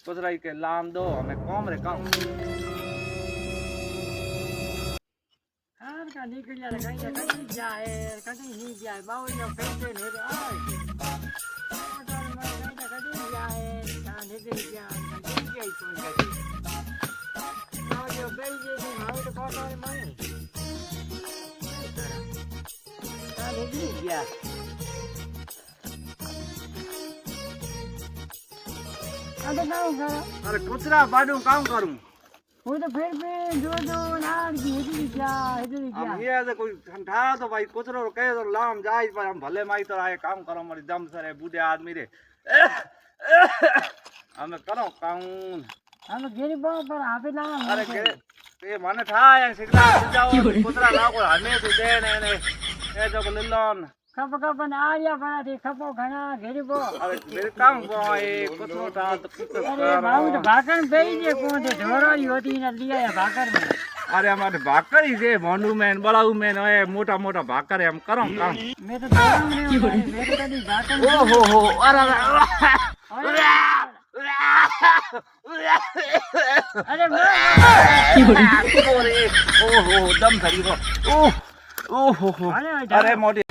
कुतराई के लाम दो हमें कौम रे काम हार का निकलिया रे कहीं जाए कहीं नहीं जाए बाउल नो पैसे ने रे आय मोटर में कहीं जाए कहां निकल जाए कहीं जाए कौन कहीं आओ जो बेजे ने हाउ तो कोटर में कहां निकल गया अरे काम करो अरे कुतरा बाडू काम करूं वो तो फिर भी जो नार की हिजली क्या हम ये तो कोई ठंडा तो भाई कुतरो कहे तो लाम जाए पर हम भले माई तो आए काम करो हमारी दम सरे बूढ़े आदमी रे हमें करो काम हम गिरी बो पर हाथे ना अरे के ये माने था या सिकला जाओ कुतरा लाओ को हमें तो दे ने ये जो लिलोन कप आया बना थी खपो घना गिरी बो अरे मेरे काम बोए कुतरो था तो अरे बाबू तो भाकर बेई जे कोन दे ढोराई होती न लिया है भाकर में अरे हमारे भाकर ही से मोनू मैन बड़ाऊ मैन ओए मोटा मोटा भाकर है हम करो काम मैं तो ढोरा में मैं तो कभी भाकर ओ हो अरे अरे ओहो दम धरी हो ओ हो अरे मोटी